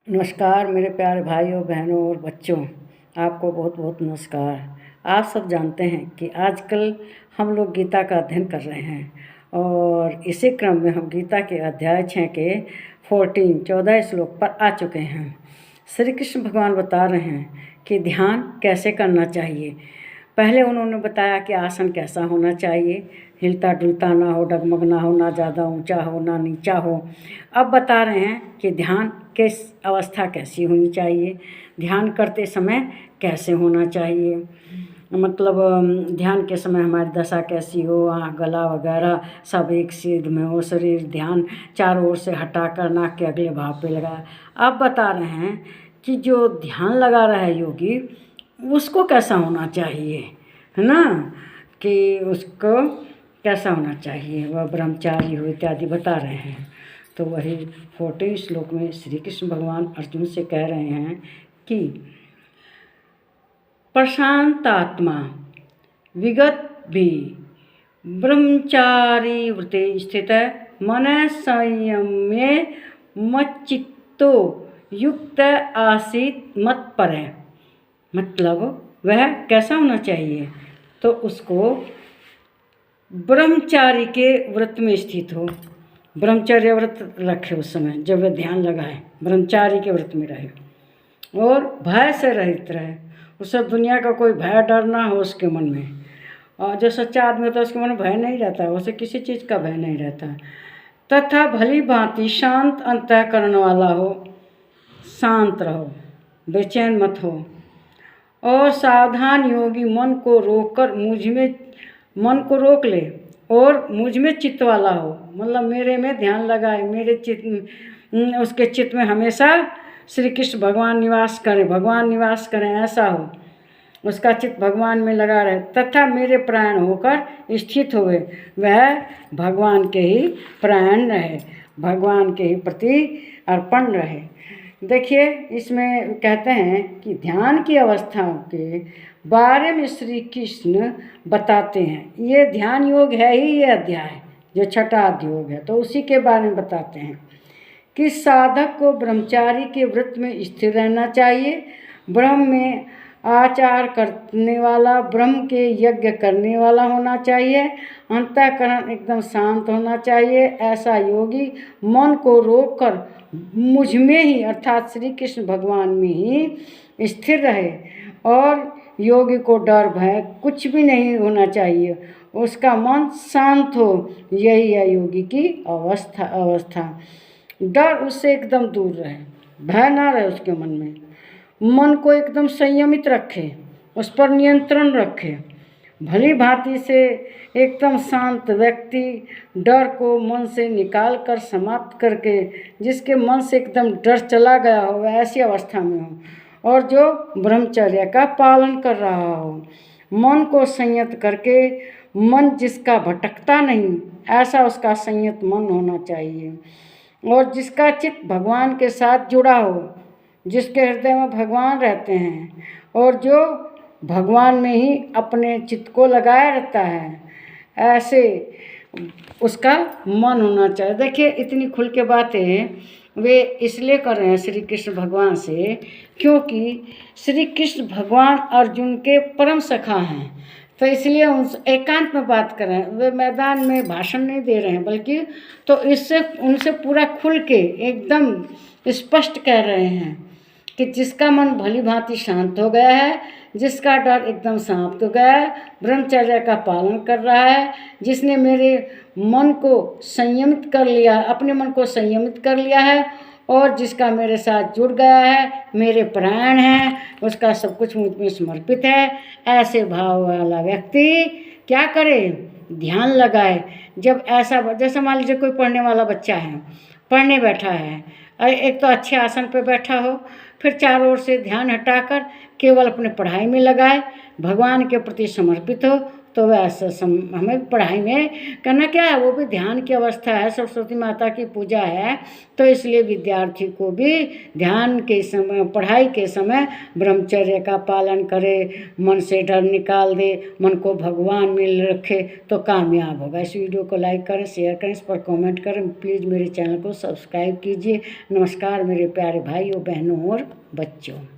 नमस्कार मेरे प्यारे भाइयों बहनों और बच्चों, आपको बहुत बहुत नमस्कार। आप सब जानते हैं कि आजकल हम लोग गीता का अध्ययन कर रहे हैं और इसी क्रम में हम गीता के अध्याय 6 के 14 श्लोक पर आ चुके हैं। श्री कृष्ण भगवान बता रहे हैं कि ध्यान कैसे करना चाहिए। पहले उन्होंने बताया कि आसन कैसा होना चाहिए, हिलता डुलता ना हो, डगमग ना हो, ना ज़्यादा ऊंचा हो ना नीचा हो। अब बता रहे हैं कि ध्यान किस अवस्था कैसी होनी चाहिए, ध्यान करते समय कैसे होना चाहिए, मतलब ध्यान के समय हमारी दशा कैसी हो, आँख गला वगैरह सब एक सीध में हो, शरीर ध्यान चारों ओर से हटाकर नाक के अगले भाव पे लगा। अब बता रहे हैं कि जो ध्यान लगा रहा है योगी उसको कैसा होना चाहिए, है ना, कि उसको कैसा होना चाहिए, वह ब्रह्मचारी हो इत्यादि बता रहे हैं। तो वही 14 श्लोक में श्री कृष्ण भगवान अर्जुन से कह रहे हैं कि प्रशांतात्मा विगत भी ब्रह्मचारी व्रते स्थित मन संयम्य मच्चित्तो युक्त आसीत मत पर है। मतलब वह कैसा होना चाहिए, तो उसको ब्रह्मचारी के व्रत में स्थित हो, ब्रह्मचर्य व्रत रखे उस समय जब वह ध्यान लगाए, ब्रह्मचारी के व्रत में रहे और भय से रहित रहे। उसे दुनिया का कोई भय डर ना हो उसके मन में। और जो सच्चा आदमी होता है उसके मन में भय नहीं रहता, उसे किसी चीज़ का भय नहीं रहता। तथा भली भांति शांत अंतःकरण वाला हो, शांत रहो, बेचैन मत हो और सावधान योगी मन को रोक ले और मुझ में चित्त वाला हो। मतलब मेरे में ध्यान लगाए, मेरे उसके चित्त में हमेशा श्री कृष्ण भगवान निवास करें ऐसा हो, उसका चित्त भगवान में लगा रहे। तथा मेरे प्राण होकर स्थित होवे, वह भगवान के ही प्राण रहे, भगवान के ही प्रति अर्पण रहे। देखिए इसमें कहते हैं कि ध्यान की अवस्थाओं के बारे में श्री कृष्ण बताते हैं। ये ध्यान योग है ही ये अध्याय, जो छठा अध्योग है, तो उसी के बारे में बताते हैं कि साधक को ब्रह्मचारी के व्रत में स्थिर रहना चाहिए, ब्रह्म में आचार करने वाला, ब्रह्म के यज्ञ करने वाला होना चाहिए, अंतःकरण एकदम शांत होना चाहिए। ऐसा योगी मन को रोककर मुझ में ही अर्थात श्री कृष्ण भगवान में ही स्थिर रहे और योगी को डर भय कुछ भी नहीं होना चाहिए, उसका मन शांत हो। यही है योगी की अवस्था। डर उससे एकदम दूर रहे, भय ना रहे उसके मन में, मन को एकदम संयमित रखे, उस पर नियंत्रण रखे। भली भांति से एकदम शांत व्यक्ति डर को मन से निकाल कर समाप्त करके, जिसके मन से एकदम डर चला गया हो ऐसी अवस्था में हो और जो ब्रह्मचर्य का पालन कर रहा हो, मन को संयत करके, मन जिसका भटकता नहीं ऐसा उसका संयत मन होना चाहिए और जिसका चित्त भगवान के साथ जुड़ा हो, जिसके हृदय में भगवान रहते हैं और जो भगवान में ही अपने चित्त को लगाया रहता है, ऐसे उसका मन होना चाहिए। देखिए इतनी खुल के बातें वे इसलिए कर रहे हैं श्री कृष्ण भगवान से, क्योंकि श्री कृष्ण भगवान अर्जुन के परम सखा हैं, तो इसलिए एकांत में बात कर रहे हैं। वे मैदान में भाषण नहीं दे रहे हैं, बल्कि तो इससे उनसे पूरा खुल के एकदम स्पष्ट कह रहे हैं कि जिसका मन भली भांति शांत हो गया है, जिसका डर एकदम समाप्त हो गया है, ब्रह्मचर्य का पालन कर रहा है, जिसने मेरे मन को संयमित कर लिया, अपने मन को संयमित कर लिया है और जिसका मेरे साथ जुड़ गया है, मेरे प्राण हैं, उसका सब कुछ मुझ में समर्पित है, ऐसे भाव वाला व्यक्ति क्या करे, ध्यान लगाए। जब ऐसा जैसे मान लीजिए कोई पढ़ने वाला बच्चा है, पढ़ने बैठा है, एक तो अच्छे आसन पर बैठा हो, फिर चारों ओर से ध्यान हटाकर केवल अपने पढ़ाई में लगाए, भगवान के प्रति समर्पित हो तो वैसा हमें पढ़ाई में करना क्या है, वो भी ध्यान की अवस्था है, सरस्वती माता की पूजा है। तो इसलिए विद्यार्थी को भी ध्यान के समय, पढ़ाई के समय ब्रह्मचर्य का पालन करे, मन से डर निकाल दे, मन को भगवान में रखे तो कामयाब होगा। इस वीडियो को लाइक करें, शेयर करें, इस पर कमेंट करें, प्लीज़ मेरे चैनल को सब्सक्राइब कीजिए। नमस्कार मेरे प्यारे भाइयों, बहनों और बच्चों।